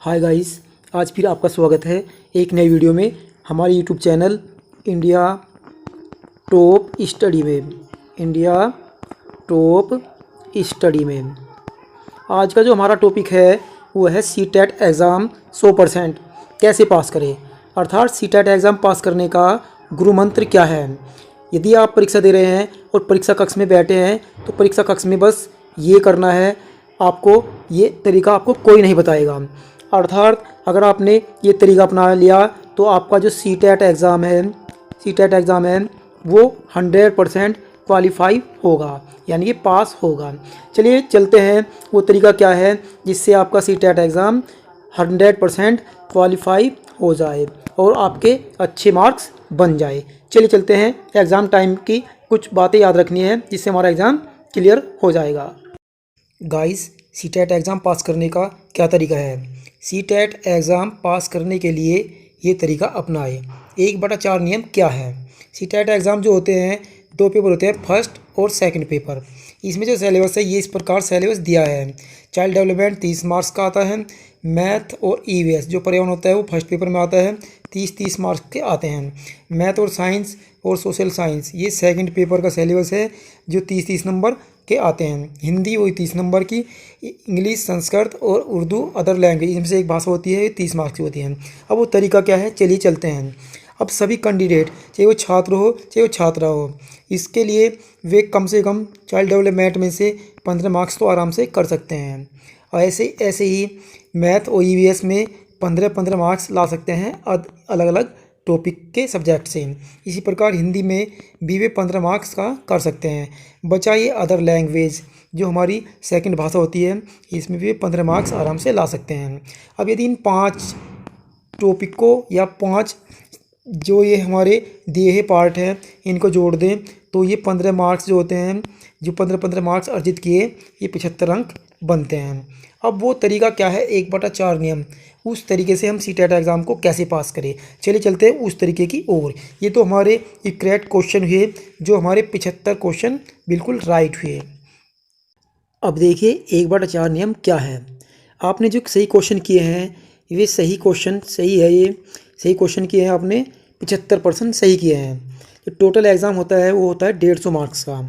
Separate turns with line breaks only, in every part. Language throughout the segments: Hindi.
हाय गाइस, आज फिर आपका स्वागत है एक नई वीडियो में हमारे YouTube channel India top study में। इंडिया टॉप स्टडी में आज का जो हमारा टॉपिक है वो है सीटेट एग्ज़ाम 100% कैसे पास करें, अर्थात सीटेट एग्ज़ाम पास करने का गुरु मंत्र क्या है। यदि आप परीक्षा दे रहे हैं और परीक्षा कक्ष में बैठे हैं तो परीक्षा कक्ष में बस ये करना है, आपको ये तरीका आपको कोई नहीं बताएगा। अर्थात अगर आपने ये तरीका अपना लिया तो आपका जो सीटेट एग्ज़ाम है वो 100% क्वालिफाई होगा, यानी कि पास होगा। चलिए चलते हैं वो तरीका क्या है जिससे आपका सीटेट एग्ज़ाम 100% क्वालिफाई हो जाए और आपके अच्छे मार्क्स बन जाए। चलिए चलते हैं, एग्ज़ाम टाइम की कुछ बातें याद रखनी है जिससे हमारा एग्ज़ाम क्लियर हो जाएगा। गाइस, सीटेट एग्ज़ाम पास करने का क्या तरीका है। सीटेट एग्ज़ाम पास करने के लिए ये तरीका अपनाएं। 1/4 नियम क्या है। सीटेट एग्ज़ाम जो होते हैं 2 पेपर होते हैं, फर्स्ट और सेकंड पेपर। इसमें जो सिलेबस है ये इस प्रकार सिलेबस दिया है। चाइल्ड डेवलपमेंट 30 मार्क्स का आता है। मैथ और ईवीएस जो पर्यावरण होता है वो फर्स्ट पेपर में आता है, 30 मार्क्स के आते हैं। मैथ और साइंस और सोशल साइंस ये सेकंड पेपर का सिलेबस है जो 30 नंबर के आते हैं। हिंदी वही 30 नंबर की, इंग्लिश, संस्कृत और उर्दू अदर लैंग्वेज इनमें से एक भाषा होती है, 30 मार्क्स की होती है। अब वो तरीका क्या है, चलिए चलते हैं। अब सभी कैंडिडेट, चाहे वो छात्र हो चाहे वो छात्रा हो, इसके लिए वे कम से कम चाइल्ड डेवलपमेंट में से 15 मार्क्स तो आराम से कर सकते हैं। और ऐसे ही मैथ और ईवीएस में 15 मार्क्स ला सकते हैं अलग अलग टॉपिक के सब्जेक्ट से। इसी प्रकार हिंदी में भी वे 15 मार्क्स का कर सकते हैं। बचा ये अदर लैंग्वेज जो हमारी सेकंड भाषा होती है, इसमें भी 15 मार्क्स आराम से ला सकते हैं। अब यदि इन 5 टॉपिक को या 5 जो ये हमारे दिए हुए पार्ट हैं इनको जोड़ दें तो ये 15 मार्क्स जो होते हैं, जो 15 मार्क्स अर्जित किए, ये 75 अंक बनते हैं। अब वो तरीका क्या है, 1/4 नियम, उस तरीके से हम सीटेट एग्ज़ाम को कैसे पास करें। चलिए चलते हैं उस तरीके की ओर। ये तो हमारे करेक्ट क्वेश्चन हुए, जो हमारे 75 क्वेश्चन बिल्कुल राइट हुए। अब देखिए 1/4 नियम क्या है। आपने जो सही क्वेश्चन किए हैं ये सही क्वेश्चन सही है, ये सही क्वेश्चन किए हैं आपने, 75% सही किए हैं। जो टोटल एग्ज़ाम होता है वो होता है 150 मार्क्स का।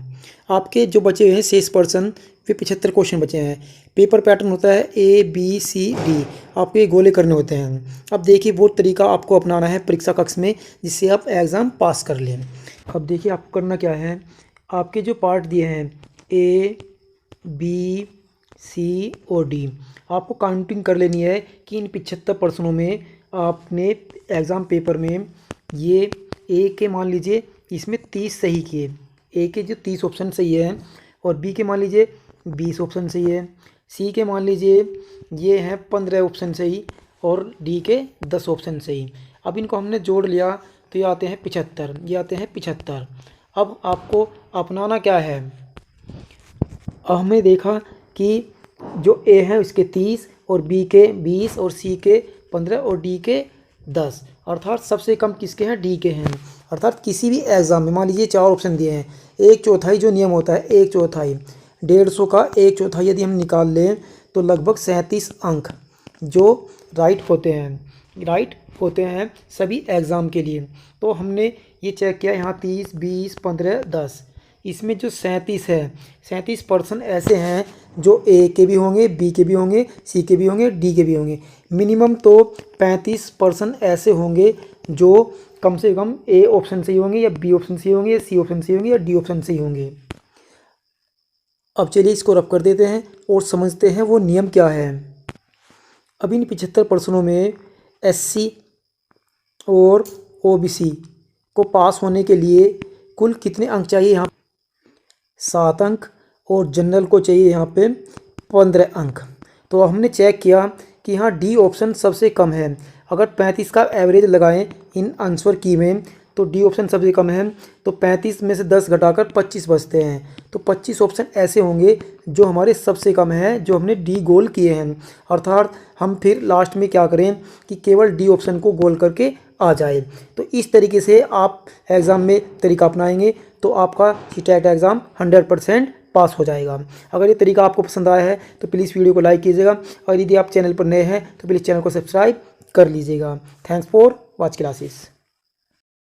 आपके जो बचे हुए हैं 6% वे 75 क्वेश्चन बचे हैं। पेपर पैटर्न होता है ABCD, आपको ये गोले करने होते हैं। अब देखिए वो तरीका आपको अपनाना है परीक्षा कक्ष में जिससे आप एग्ज़ाम पास कर लें। अब देखिए आपको करना क्या है, आपके जो पार्ट दिए हैं A, B, C और D, आपको काउंटिंग कर लेनी है कि इन 75 प्रश्नों में आपने एग्ज़ाम पेपर में ये ए के मान लीजिए इसमें 30 सही किए, ए के जो 30 ऑप्शन सही है, और बी के मान लीजिए 20 ऑप्शन सही है, सी के मान लीजिए ये हैं 15 ऑप्शन सही, और डी के 10 ऑप्शन सही। अब इनको हमने जोड़ लिया तो ये आते हैं 75, ये आते हैं 75। अब आपको अपनाना क्या है, हमने देखा कि जो ए है उसके 30 और बी के 20 और सी के 15 और डी के 10, अर्थात सबसे कम किसके हैं, डी के हैं। अर्थात किसी भी एग्ज़ाम में मान लीजिए 4 ऑप्शन दिए हैं, 1/4 जो नियम होता है 1/4, 150 का 1/4 यदि हम निकाल लें तो लगभग 37 अंक जो राइट होते हैं सभी एग्ज़ाम के लिए। तो हमने ये चेक किया, यहाँ 30, 20, 15, 10, इसमें जो 37 है, 37% ऐसे हैं जो ए के भी होंगे, बी के भी होंगे, सी के भी होंगे, डी के भी होंगे। मिनिमम तो 35% ऐसे होंगे जो कम से कम ए ऑप्शन से ही होंगे, या बी ऑप्शन से ही होंगे, या सी ऑप्शन से ही होंगे, या डी ऑप्शन से ही होंगे। अब चलिए इसको रब कर देते हैं और समझते हैं वो नियम क्या है। अब इन 75 प्रश्नों में SC और OBC को पास होने के लिए कुल कितने अंक चाहिए, यहाँ 7 अंक, और जनरल को चाहिए यहाँ पे 15 अंक। तो हमने चेक किया कि यहाँ डी ऑप्शन सबसे कम है। अगर 35 का एवरेज लगाएं इन आंसर की में तो डी ऑप्शन सबसे कम है, तो 35 में से 10 घटाकर 25 बचते हैं। तो 25 ऑप्शन ऐसे होंगे जो हमारे सबसे कम है, जो हमने डी गोल किए हैं। अर्थात हम फिर लास्ट में क्या करें कि केवल डी ऑप्शन को गोल करके आ जाए। तो इस तरीके से आप एग्ज़ाम में तरीका अपनाएंगे तो आपका सीटेट एग्ज़ाम 100% पास हो जाएगा। अगर ये तरीका आपको पसंद आया है तो प्लीज़ वीडियो को लाइक कीजिएगा और यदि आप चैनल पर नए हैं तो प्लीज़ चैनल को सब्सक्राइब कर लीजिएगा। Thanks for watch classes.